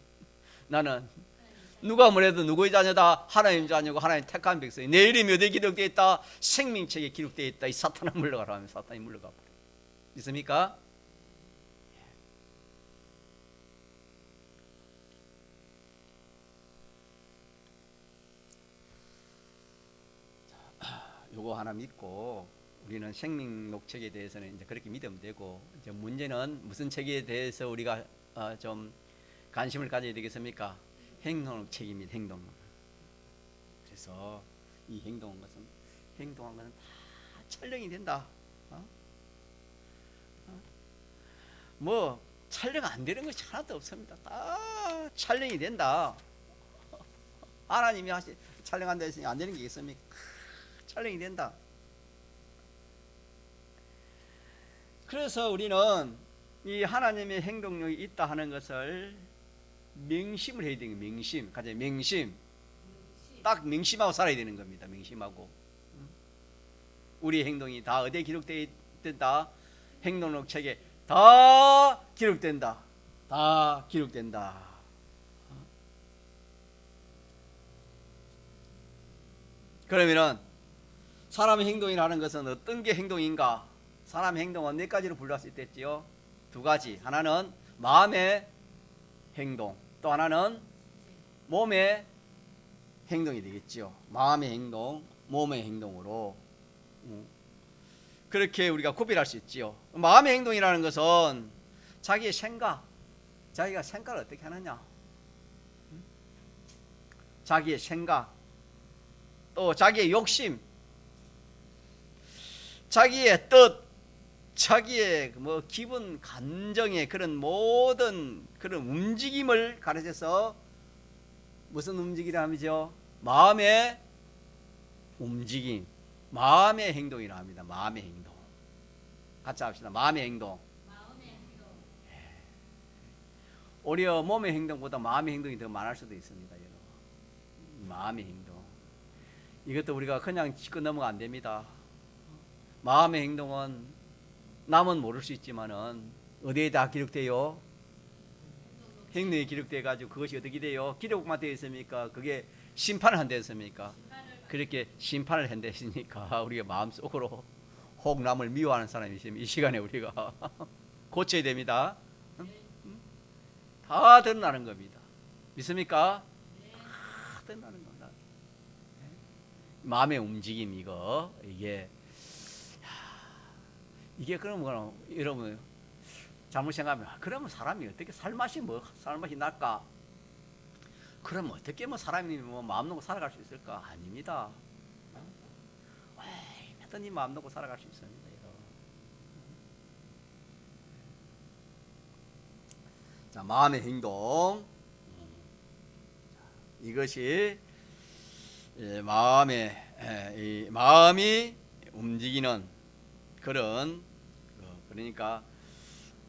누가 뭐래도 누구의 자녀다? 하나님 자녀고 하나님 택한 백성이 내 이름이 어디에 기록되어 있다? 생명책에 기록되어 있다. 이 사탄아 물러가라 하면 사탄이 물러가 버려. 있습니까? 요거 하나 믿고 우리는 생명록 책에 대해서는 이제 그렇게 믿으면 되고, 이제 문제는 무슨 책에 대해서 우리가 좀 관심을 가져야 되겠습니까? 행동록 책입니다. 행동록. 그래서 이 행동한 것은 다 촬영이 된다. 뭐 촬영 안 되는 것이 하나도 없습니다. 다 촬영이 된다. 하나님이 촬영한다 했으니 안 되는 게 있습니까? 촬영이 된다. 그래서 우리는 이 하나님의 행동력이 있다 하는 것을 명심을 해야 되는 거예요. 명심. 가장 명심. 딱 명심하고 살아야 되는 겁니다. 명심하고. 우리의 행동이 다 어디에 기록되어 있다? 행동록 책에 다 기록된다. 다 기록된다. 그러면은 사람의 행동이라는 것은 어떤 게 행동인가? 사람의 행동은 네 가지로 분류할 수 있겠지요. 두 가지. 하나는 마음의 행동, 또 하나는 몸의 행동이 되겠지요. 마음의 행동, 몸의 행동으로 그렇게 우리가 구별할 수 있지요. 마음의 행동이라는 것은 자기의 생각, 자기가 생각을 어떻게 하느냐, 자기의 생각, 또 자기의 욕심, 자기의 뜻, 자기의 뭐 기분, 감정의 그런 모든 그런 움직임을 가르쳐서 무슨 움직이라 하죠? 마음의 움직임, 마음의 행동이라 합니다. 마음의 행동. 같이 합시다. 마음의 행동. 오히려 몸의 행동보다 마음의 행동이 더 많을 수도 있습니다. 여러분. 마음의 행동. 이것도 우리가 그냥 짚고 넘어가 안 됩니다. 마음의 행동은 남은 모를 수 있지만은 어디에 다 기록돼요? 행동이 기록돼 가지고 그것이 어떻게 돼요? 기록만 되어 있습니까? 그게 심판을 한다 했습니까? 그렇게 심판을 한다 했으니까 우리가 마음속으로 혹 남을 미워하는 사람이 있으면 이 시간에 우리가 고쳐야 됩니다. 다 드러나는 겁니다. 믿습니까? 다 드러나는 겁니다. 마음의 움직임 이게 그러면 여러분 잘못 생각하면 그러면 사람이 어떻게 살맛이 날까? 그러면 어떻게 사람이 마음 놓고 살아갈 수 있을까? 아닙니다. 얼마든지 마음 놓고 살아갈 수 있습니다. 자, 마음의 행동. 이것이 마음이 움직이는 그런, 그러니까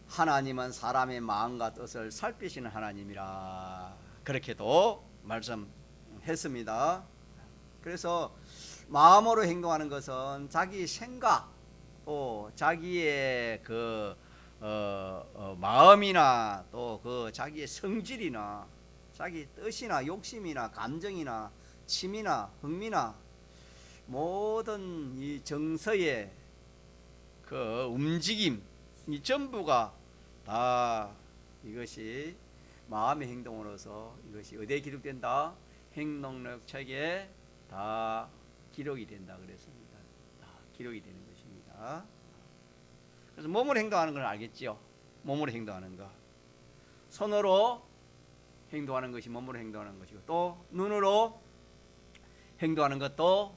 하나님은 사람의 마음과 뜻을 살피시는 하나님이라 그렇게도 말씀했습니다. 그래서 마음으로 행동하는 것은 자기 생각, 또 자기의 마음이나 또 자기의 성질이나 자기 뜻이나 욕심이나 감정이나 취미나 흥미나 모든 이 정서의 움직임, 이 전부가 다 이것이 마음의 행동으로서 이것이 어디에 기록된다? 행동록 책에 다 기록이 된다 그랬습니다. 기록이 되는 것입니다. 그래서 몸으로 행동하는 걸 알겠지요? 몸으로 행동하는 거. 손으로 행동하는 것이 몸으로 행동하는 것이고, 또 눈으로 행동하는 것도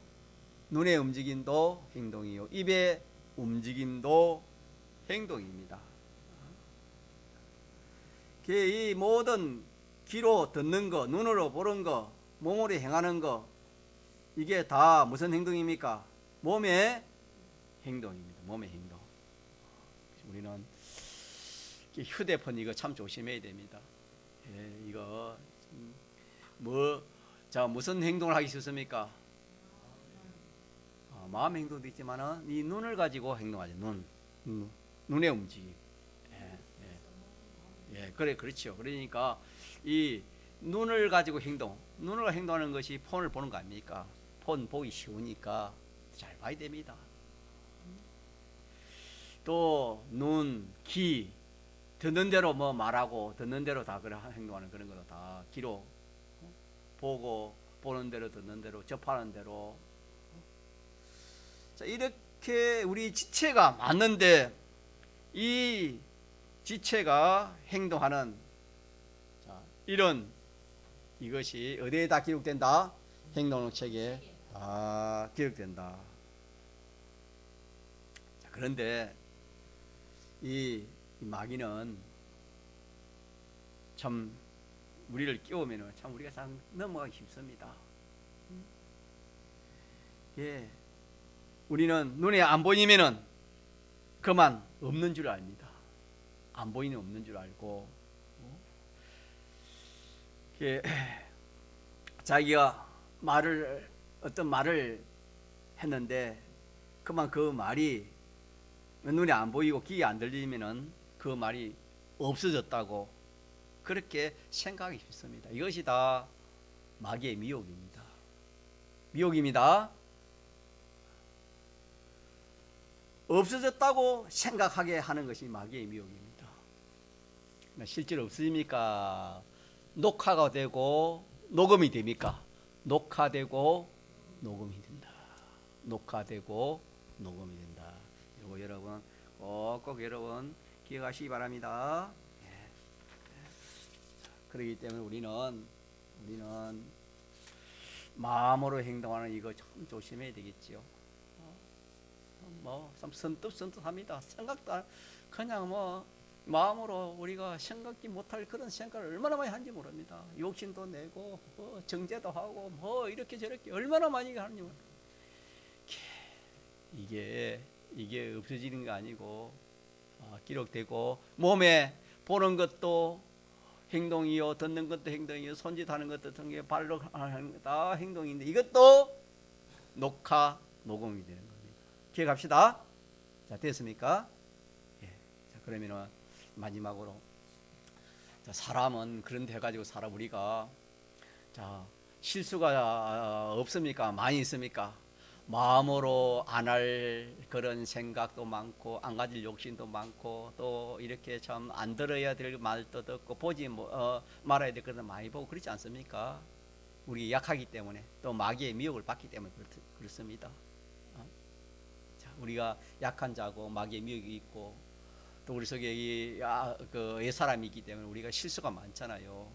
눈의 움직임도 행동이요, 입의 움직임도 행동입니다. 이 모든 귀로 듣는 거, 눈으로 보는 거, 몸으로 행하는 거, 이게 다 무슨 행동입니까? 몸의 행동입니다. 몸의 행동. 우리는 휴대폰 이거 참 조심해야 됩니다. 예, 이거 무슨 행동을 하기 싫습니까? 마음 행동도 있지만은 이 눈을 가지고 행동하죠. 눈의 움직임. 그렇죠. 그러니까 이 눈을 가지고 눈으로 행동하는 것이 폰을 보는 거 아닙니까? 폰 보기 쉬우니까 잘 봐야 됩니다. 또 눈, 귀, 듣는 대로 뭐 말하고 듣는 대로 다 행동하는 그런 것도 다 귀로 보고, 보는 대로 듣는 대로 접하는 대로. 자, 이렇게 우리 지체가 맞는데 이 지체가 행동하는, 자, 이것이 어디에 다 기록된다? 행동력 책에 다 기록된다. 자, 그런데 이 마귀는 참 우리를 끼우면 참 우리가 참 넘어가기 쉽습니다. 예, 우리는 눈에 안 보이면은 그만 없는 줄 압니다. 안 보이는 없는 줄 알고, 예, 자기가 어떤 말을 했는데 그만 그 말이 눈에 안 보이고 귀에 안 들리면은 그 말이 없어졌다고 그렇게 생각하기 쉽습니다. 이것이 다 마귀의 미혹입니다. 미혹입니다. 없어졌다고 생각하게 하는 것이 마귀의 미혹입니다. 실제로 없어집니까? 녹화가 되고 녹음이 됩니까? 녹화되고 녹음이 된다. 녹화되고 녹음이 된다. 이거 여러분 꼭 여러분 기억하시기 바랍니다. 그렇기 때문에 우리는 마음으로 행동하는 이거 참 조심해야 되겠지요. 참 선뜻합니다. 생각도 그냥 마음으로 우리가 생각지 못할 그런 생각을 얼마나 많이 하는지 모릅니다. 욕심도 내고 정죄도 하고 이렇게 저렇게 얼마나 많이 하는지 모릅니다. 이게 없어지는 게 아니고 기록되고, 몸에 보는 것도 행동이요, 듣는 것도 행동이요, 손짓하는 것도 행동이요, 발로 하는 것도 다 행동인데 이것도 녹음이 되는 겁니다. 기억합시다. 자, 됐습니까? 예. 자, 그러면은 마지막으로, 자, 사람은 그런 데 가지고 살아. 우리가 자, 실수가 없습니까? 많이 있습니까? 마음으로 안 할 그런 생각도 많고, 안 가질 욕심도 많고, 또 이렇게 참 안 들어야 될 말도 듣고, 보지 말아야 될 것도 많이 보고 그렇지 않습니까? 우리 약하기 때문에, 또 마귀의 미혹을 받기 때문에 그렇습니다. 자, 우리가 약한 자고 마귀의 미혹이 있고, 또 우리 속에 그 옛사람이 있기 때문에 우리가 실수가 많잖아요.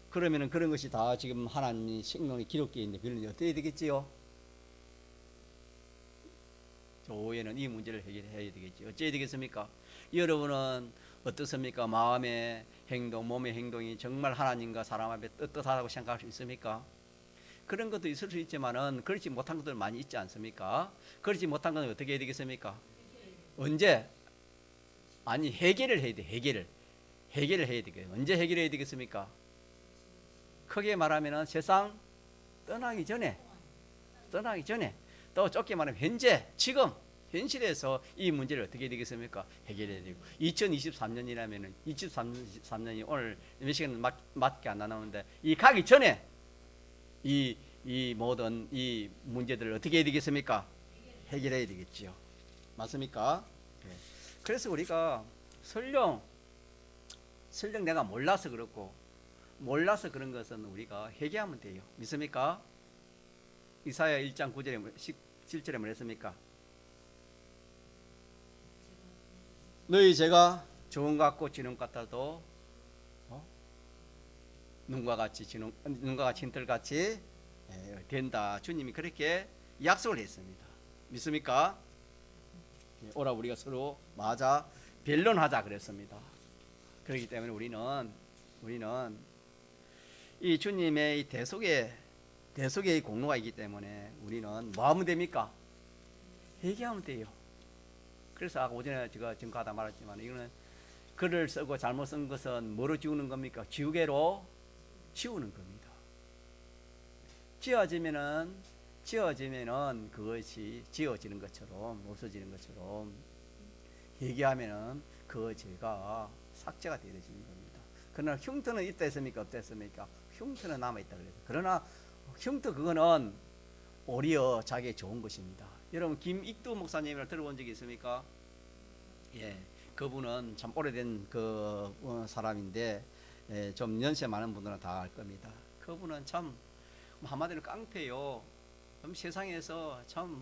그러면은 그런 것이 다 지금 하나님 생명에 기록되어 있는데 그건 어떻게 되겠지요? 저 오후에는 이 문제를 해결해야 되겠지. 어찌해야 되겠습니까? 여러분은 어떻습니까? 마음의 행동, 몸의 행동이 정말 하나님과 사람 앞에 떳떳하다고 생각할 수 있습니까? 그런 것도 있을 수 있지만은 그렇지 못한 것들 많이 있지 않습니까? 그렇지 못한 것은 어떻게 해야 되겠습니까? 언제? 아니, 해결을 해야 돼. 해결을 해야 되겠어요. 언제 해결해야 되겠습니까? 크게 말하면은 세상 떠나기 전에, 또 좁게 말하면 현재, 지금 현실에서 이 문제를 어떻게 되겠습니까? 해결해야 되고, 2023년이라면은 2023년이 오늘 몇 시간 맞게 안 나오는데 이 가기 전에 이 모든 이 문제들을 어떻게 해야 되겠습니까? 해결해야 되겠지요. 맞습니까? 네. 그래서 우리가 설령 내가 몰라서 그렇고, 몰라서 그런 것은 우리가 회개하면 돼요. 믿습니까? 이사야 1장 9절에 17절에 뭐랬습니까? 너희 죄가 주홍 같고 진홍 같아도 눈과 같이 흰털같이 된다. 주님이 그렇게 약속을 했습니다. 믿습니까? 오라 우리가 서로 맞아 변론하자 그랬습니다. 그렇기 때문에 우리는 이 주님의 이 대속의 공로가 있기 때문에 우리는 뭐 하면 됩니까? 회개하면 돼요. 그래서 아까 오전에 제가 지금 가다 말했지만 이거는 글을 쓰고 잘못 쓴 것은 뭐로 지우는 겁니까? 지우개로 지우는 겁니다. 지어지면은 그것이 지어지는 것처럼 없어지는 것처럼 회개하면은 그 죄가 삭제가 되어지는 겁니다. 그러나 흉터는 있다 했습니까? 없다 했습니까? 흉터는 남아있다 그래요. 그러나 흉터 그거는 오히려 자기에 좋은 것입니다. 여러분 김익두 목사님을 들어본 적이 있습니까? 예, 그분은 참 오래된 그 사람인데 좀 연세 많은 분들은 다 알 겁니다. 그분은 참 한마디로 깡패요. 세상에서 참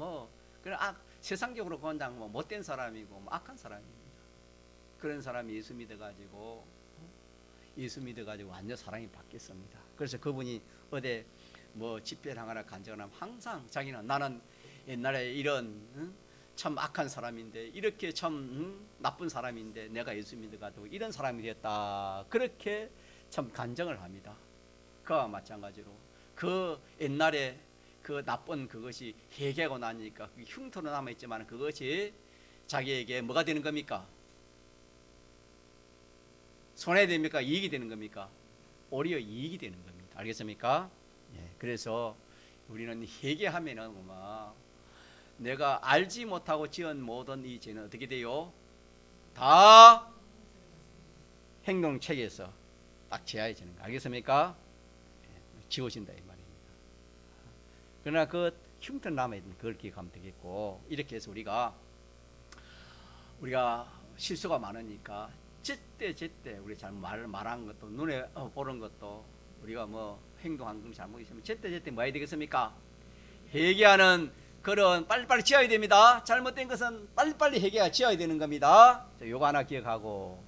그냥 세상적으로 그냥 못된 사람이고 악한 사람입니다. 그런 사람이 예수 믿어가지고 완전 사랑이 바뀌었습니다. 그래서 그분이 어디 집회를 하거나 간증을 하면 항상 자기는 나는 옛날에 이런 참 악한 사람인데 이렇게 참 나쁜 사람인데 내가 예수 믿어가지고 이런 사람이 됐다. 그렇게 참 간증을 합니다. 그와 마찬가지로 그 옛날에 그 나쁜 그것이 회개하고 나니까 흉터로 남아있지만 그것이 자기에게 뭐가 되는 겁니까? 손해됩니까? 이익이 되는 겁니까? 오히려 이익이 되는 겁니다. 알겠습니까? 예, 그래서 우리는 회개하면은 내가 알지 못하고 지은 모든 이 죄는 어떻게 돼요? 다 행동책에서 딱 제하해지는 거 알겠습니까? 예, 지워진다 이 말입니다. 그러나 그 흉터 남아있는 그걸 기억하면 되겠고 이렇게 해서 우리가 실수가 많으니까 제때 우리 잘못 말한 것도 눈에 보는 것도 우리가 행동한 건 잘못 있으면 제때 뭐 해야 되겠습니까? 회개하는 그런 빨리빨리 지어야 됩니다. 잘못된 것은 빨리빨리 지어야 되는 겁니다. 요거 하나 기억하고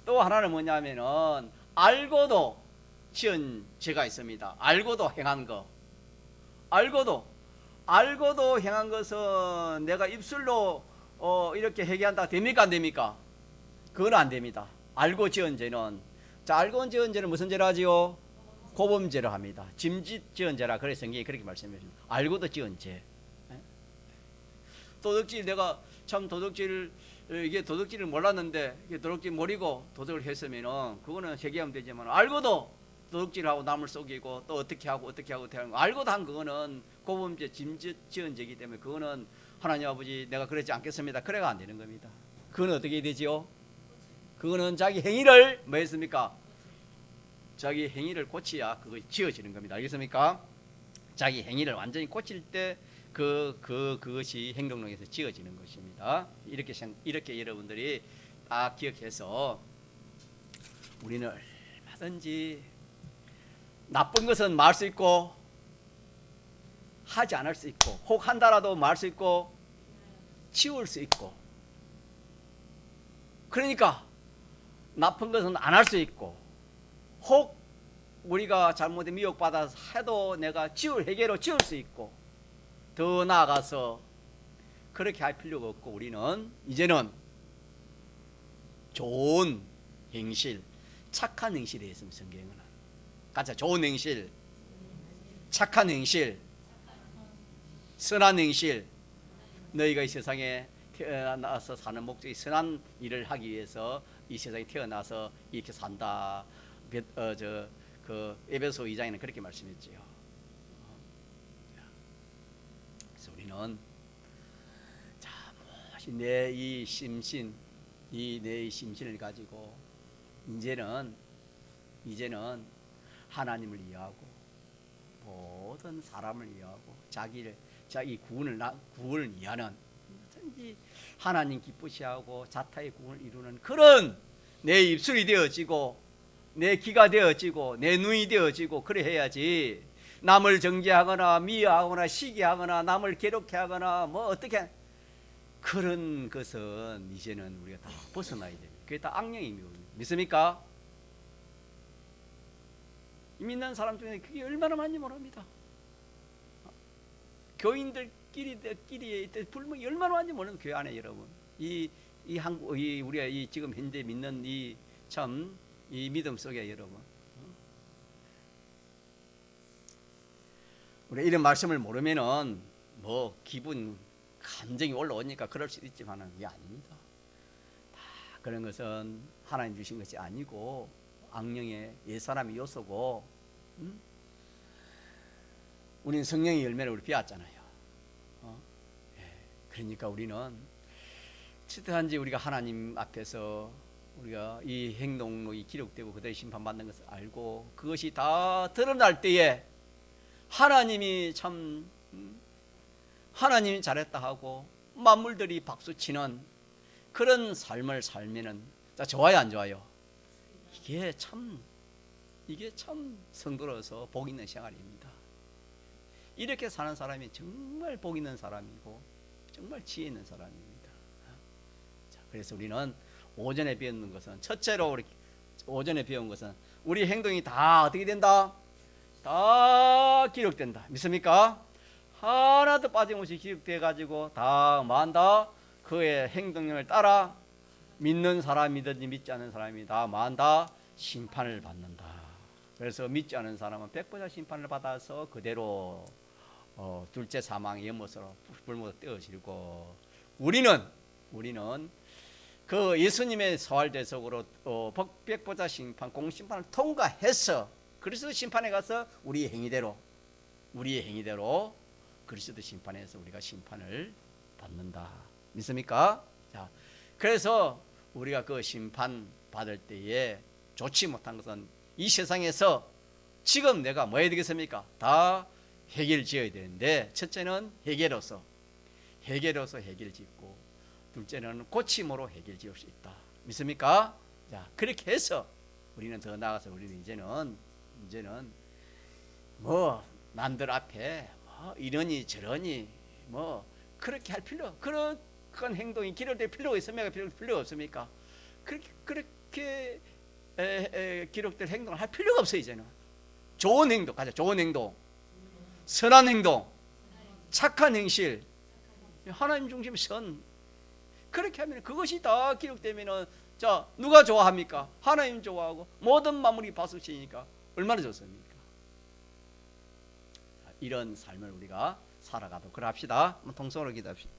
또 하나는 뭐냐면은 알고도 지은 죄가 있습니다. 알고도 행한 거. 알고도 행한 것은 내가 입술로 이렇게 회개한다 됩니까 안 됩니까? 그건 안 됩니다. 알고 지은 죄는 알고 지은 죄는 무슨 죄라 하지요? 고범죄를 합니다. 짐짓 지은 죄라 그래서 성경이 그렇게 말씀해 줍니다. 알고도 지은 죄. 도둑질 내가 참 도둑질을 몰랐는데 도둑질 모르고 도둑을 했으면은 그거는 회개하면 되지만 알고도 도둑질하고 남을 속이고 또 어떻게 하고 알고도 한 그거는 고범죄 짐짓 지은 죄이기 때문에 그거는 하나님 아버지 내가 그러지 않겠습니다. 그래가 안 되는 겁니다. 그건 어떻게 되지요? 그거는 자기 행위를 뭐 했습니까? 자기 행위를 고치야 그거 지어지는 겁니다. 알겠습니까? 자기 행위를 완전히 고칠 때 그것이 행동력에서 지어지는 것입니다. 이렇게 여러분들이 딱 기억해서 우리는 얼마든지 나쁜 것은 말할 수 있고 하지 않을 수 있고 혹 한다라도 말할 수 있고 치울 수 있고 그러니까 나쁜 것은 안 할 수 있고 혹 우리가 잘못에 미혹받아서 해도 내가 회개로 지울 수 있고 더 나아가서 그렇게 할 필요가 없고 우리는 이제는 좋은 행실 착한 행실에 있으면 성경은 가자 좋은 행실 착한 행실 선한 행실 너희가 이 세상에 태어나서 사는 목적이 선한 일을 하기 위해서 이 세상에 태어나서 이렇게 산다. 에베소 2장에는 그렇게 말씀했지요. 그래서 우리는 내 이 심신을 가지고 이제는 하나님을 이해하고 모든 사람을 이해하고 자기 구원을 이해하는 하나님 기쁘시하고 자타의 구원을 이루는 그런 내 입술이 되어지고 내 귀가 되어지고 내 눈이 되어지고 그래 해야지 남을 정죄하거나 미워하거나 시기하거나 남을 괴롭게 하거나 뭐 어떻게 그런 것은 이제는 우리가 다 벗어나야 됩니다. 그게 다 악령의 미혹입니다. 믿습니까? 믿는 사람 중에 그게 얼마나 많은지 모릅니다. 교인들끼리의 불명이 얼마나 많은지 모르는 교회 안에 여러분. 이 한국 우리가 이 지금 현재 믿는 이 참 이 믿음 속에 여러분. 우리 이런 말씀을 모르면은 뭐 기분 감정이 올라오니까 그럴 수도 있지만은 그게 아닙니다. 다 그런 것은 하나님 주신 것이 아니고 악령의 옛사람의 요소고, 우리는 성령의 열매를 우리 배웠잖아요. 그러니까 우리는 치트한지 우리가 하나님 앞에서 우리가 이 행동이 기록되고 그대로 심판받는 것을 알고 그것이 다 드러날 때에 하나님이 참 하나님이 잘했다 하고 만물들이 박수치는 그런 삶을 살면은 자, 좋아요 안 좋아요? 이게 참 성도로서 복 있는 생활입니다. 이렇게 사는 사람이 정말 복 있는 사람이고 정말 지혜 있는 사람입니다. 자, 그래서 우리는 오전에 배우는 것은 첫째로 우리 오전에 배운 것은 우리 행동이 다 어떻게 된다? 다 기록된다. 믿습니까? 하나도 빠짐없이 기록돼 가지고 다 만다 그의 행동을 따라 믿는 사람이든지 믿지 않는 사람이 다 만다 심판을 받는다. 그래서 믿지 않은 사람은 백보자 심판을 받아서 그대로 둘째 사망의 연못으로 불못으로 떼어지고, 우리는 그 예수님의 서활 대속으로 백보자 심판 공심판을 통과해서 그리스도 심판에 가서 우리의 행위대로 그리스도 심판에서 우리가 심판을 받는다. 믿습니까? 자, 그래서 우리가 그 심판 받을 때에 좋지 못한 것은 이 세상에서 지금 내가 뭐 해야 되겠습니까? 다 해결 지어야 되는데, 첫째는 회개로서 해결 짓고, 둘째는 고침으로 해결 지을 수 있다. 믿습니까? 자, 그렇게 해서 우리는 더 나아가서 우리는 이제는 뭐 남들 앞에 뭐 이러니 저러니 뭐 그렇게 할 그런 행동이 기록될 필요가 있습니까? 필요가 없습니까? 그렇게 기록될 행동을 할 필요가 없어요. 이제는 좋은 행동, 선한 행동, 착한 행실, 하나님 중심의 선, 그렇게 하면 그것이 다 기록되면은 자, 누가 좋아합니까? 하나님 좋아하고 모든 만물이 박수치니까 얼마나 좋습니까? 이런 삶을 우리가 살아가도록 그럽시다. 통성으로 기도합시다.